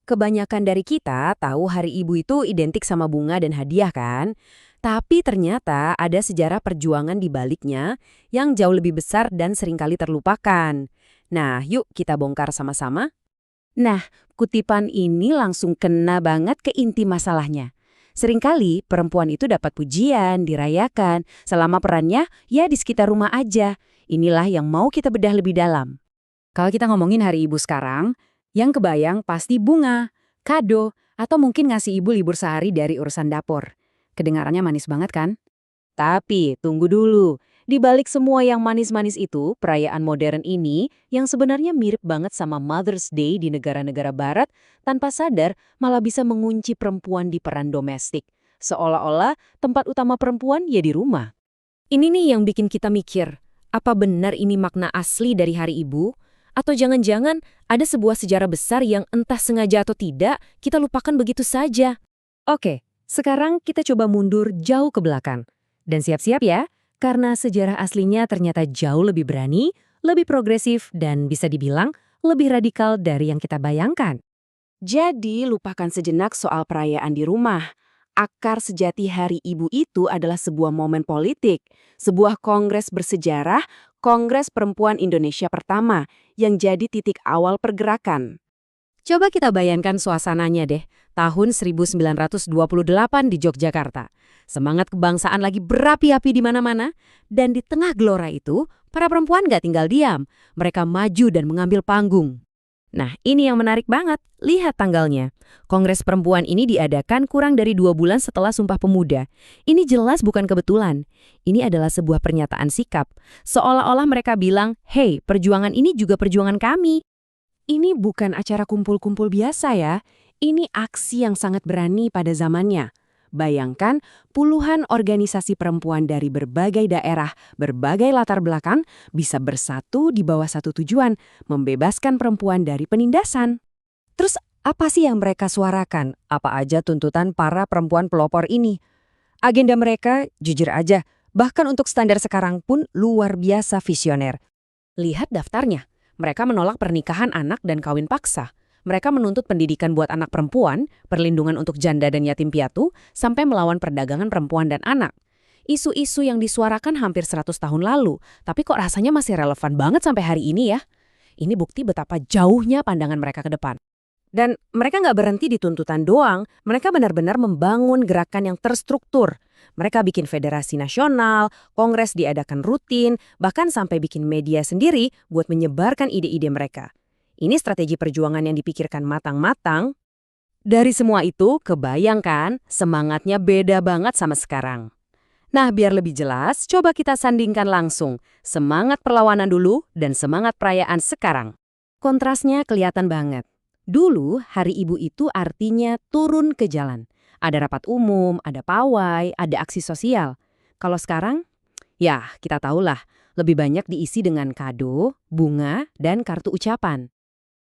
Kebanyakan dari kita tahu Hari Ibu itu identik sama bunga dan hadiah kan? Tapi ternyata ada sejarah perjuangan di baliknya yang jauh lebih besar dan seringkali terlupakan. Nah, yuk kita bongkar sama-sama. Nah, kutipan ini langsung kena banget ke inti masalahnya. Seringkali perempuan itu dapat pujian, dirayakan, selama perannya ya di sekitar rumah aja. Inilah yang mau kita bedah lebih dalam. Kalau kita ngomongin Hari Ibu sekarang, yang kebayang pasti bunga, kado, atau mungkin ngasih ibu libur sehari dari urusan dapur. Kedengarannya manis banget kan? Tapi tunggu dulu. Di balik semua yang manis-manis itu, perayaan modern ini yang sebenarnya mirip banget sama Mother's Day di negara-negara barat, tanpa sadar malah bisa mengunci perempuan di peran domestik. Seolah-olah tempat utama perempuan ya di rumah. Ini nih yang bikin kita mikir, apa benar ini makna asli dari Hari Ibu? Atau jangan-jangan ada sebuah sejarah besar yang entah sengaja atau tidak, kita lupakan begitu saja. Oke, sekarang kita coba mundur jauh ke belakang. Dan siap-siap ya, karena sejarah aslinya ternyata jauh lebih berani, lebih progresif, dan bisa dibilang lebih radikal dari yang kita bayangkan. Jadi, lupakan sejenak soal perayaan di rumah. Akar sejati Hari Ibu itu adalah sebuah momen politik, sebuah kongres bersejarah, Kongres Perempuan Indonesia pertama, yang jadi titik awal pergerakan. Coba kita bayangkan suasananya deh, tahun 1928 di Yogyakarta. Semangat kebangsaan lagi berapi-api di mana-mana, dan di tengah gelora itu, para perempuan gak tinggal diam. Mereka maju dan mengambil panggung. Nah, ini yang menarik banget. Lihat tanggalnya. Kongres Perempuan ini diadakan kurang dari 2 bulan setelah Sumpah Pemuda. Ini jelas bukan kebetulan. Ini adalah sebuah pernyataan sikap. Seolah-olah mereka bilang, "Hey, perjuangan ini juga perjuangan kami." Ini bukan acara kumpul-kumpul biasa ya. Ini aksi yang sangat berani pada zamannya. Bayangkan puluhan organisasi perempuan dari berbagai daerah, berbagai latar belakang bisa bersatu di bawah satu tujuan, membebaskan perempuan dari penindasan. Terus apa sih yang mereka suarakan? Apa aja tuntutan para perempuan pelopor ini? Agenda mereka, jujur aja, bahkan untuk standar sekarang pun luar biasa visioner. Lihat daftarnya. Mereka menolak pernikahan anak dan kawin paksa. Mereka menuntut pendidikan buat anak perempuan, perlindungan untuk janda dan yatim piatu, sampai melawan perdagangan perempuan dan anak. Isu-isu yang disuarakan hampir 100 tahun lalu, tapi kok rasanya masih relevan banget sampai hari ini ya? Ini bukti betapa jauhnya pandangan mereka ke depan. Dan mereka nggak berhenti di tuntutan doang, mereka benar-benar membangun gerakan yang terstruktur. Mereka bikin federasi nasional, kongres diadakan rutin, bahkan sampai bikin media sendiri buat menyebarkan ide-ide mereka. Ini strategi perjuangan yang dipikirkan matang-matang. Dari semua itu, kebayangkan semangatnya beda banget sama sekarang. Nah, biar lebih jelas, coba kita sandingkan langsung. Semangat perlawanan dulu dan semangat perayaan sekarang. Kontrasnya kelihatan banget. Dulu, Hari Ibu itu artinya turun ke jalan. Ada rapat umum, ada pawai, ada aksi sosial. Kalau sekarang, ya kita tahulah, lebih banyak diisi dengan kado, bunga, dan kartu ucapan.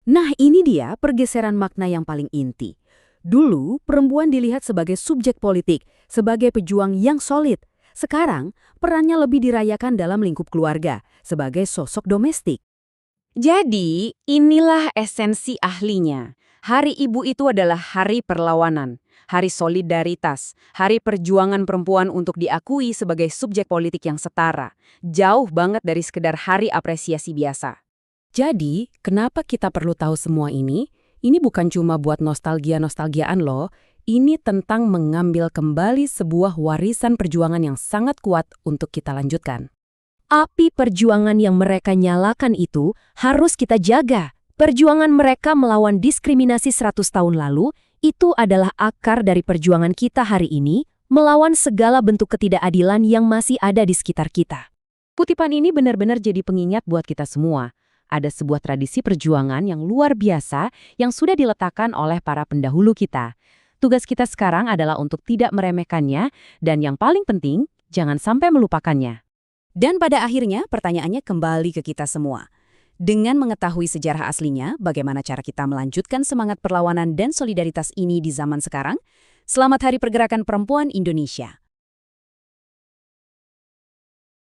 Nah, ini dia pergeseran makna yang paling inti. Dulu, perempuan dilihat sebagai subjek politik, sebagai pejuang yang solid. Sekarang, perannya lebih dirayakan dalam lingkup keluarga, sebagai sosok domestik. Jadi, inilah esensi ahlinya. Hari Ibu itu adalah hari perlawanan, hari solidaritas, hari perjuangan perempuan untuk diakui sebagai subjek politik yang setara. Jauh banget dari sekedar hari apresiasi biasa. Jadi, kenapa kita perlu tahu semua ini? Ini bukan cuma buat nostalgia-nostalgiaan loh. Ini tentang mengambil kembali sebuah warisan perjuangan yang sangat kuat untuk kita lanjutkan. Api perjuangan yang mereka nyalakan itu harus kita jaga. Perjuangan mereka melawan diskriminasi 100 tahun lalu, itu adalah akar dari perjuangan kita hari ini, melawan segala bentuk ketidakadilan yang masih ada di sekitar kita. Kutipan ini benar-benar jadi pengingat buat kita semua. Ada sebuah tradisi perjuangan yang luar biasa yang sudah diletakkan oleh para pendahulu kita. Tugas kita sekarang adalah untuk tidak meremehkannya, dan yang paling penting, jangan sampai melupakannya. Dan pada akhirnya, pertanyaannya kembali ke kita semua. Dengan mengetahui sejarah aslinya, bagaimana cara kita melanjutkan semangat perlawanan dan solidaritas ini di zaman sekarang? Selamat Hari Pergerakan Perempuan Indonesia.